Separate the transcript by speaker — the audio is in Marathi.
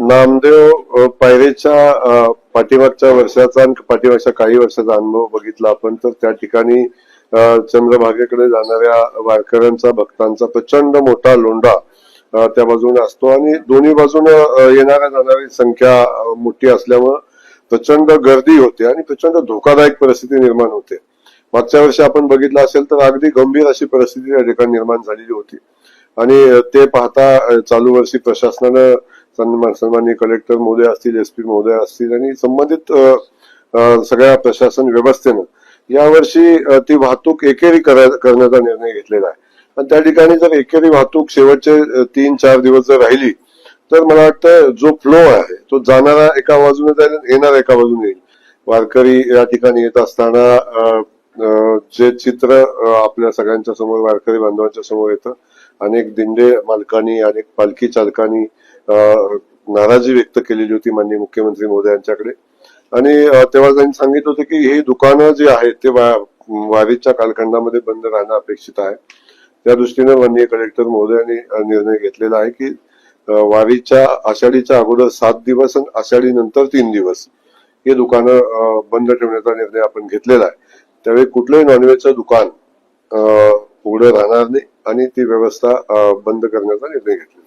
Speaker 1: नामदेव पायरीच्या पाठीमागच्या वर्षाचा आणि पाठीमागच्या काही वर्षाचा अनुभव बघितला आपण तर त्या ठिकाणी चंद्रभागेकडे जाणाऱ्या वारकऱ्यांचा भक्तांचा प्रचंड मोठा लोंढा त्या बाजूने असतो आणि दोन्ही बाजूने येणाऱ्या जाणारी संख्या मोठी असल्यामुळे प्रचंड गर्दी होते आणि प्रचंड धोकादायक परिस्थिती निर्माण होते. मागच्या वर्षी आपण बघितलं असेल तर अगदी गंभीर अशी परिस्थिती या ठिकाणी निर्माण झालेली होती आणि ते पाहता चालू वर्षी प्रशासनानं सन्माननीय कलेक्टर महोदय असतील, एसपी महोदय असतील आणि संबंधित सगळ्या प्रशासन व्यवस्थेनं यावर्षी ती वाहतूक एकेरी करण्याचा निर्णय घेतलेला आहे. आणि त्या ठिकाणी जर एकेरी वाहतूक शेवटचे 3-4 दिवस जर राहिली तर मला वाटतं जो फ्लो आहे तो जाणारा एका बाजूने जाईल, येणारा एका बाजूने येईल. वारकरी या ठिकाणी येत असताना जे चित्र आपल्या सगळ्यांच्या समोर वारकरी बांधवांच्या समोर येतं. अनेक दिंडे मालकांनी, अनेक पालखी चालकांनी नाराजी व्यक्त केलेली होती माननीय मुख्यमंत्री महोदयांच्याकडे आणि तेव्हा त्यांनी सांगितलं होतं की ही दुकानं जी आहेत ते वारीच्या कालखंडामध्ये बंद राहणं अपेक्षित आहे. त्या दृष्टीने माननीय कलेक्टर महोदयांनी निर्णय घेतलेला आहे की वारीच्या आषाढीच्या अगोदर 7 दिवस आणि आषाढी नंतर 3 दिवस हे दुकानं बंद ठेवण्याचा निर्णय आपण घेतलेला आहे. त्यावेळी कुठलंही नॉनव्हेजचं दुकान उघडं राहणार नाही आणि ती व्यवस्था बंद करण्याचा निर्णय घेतलेला.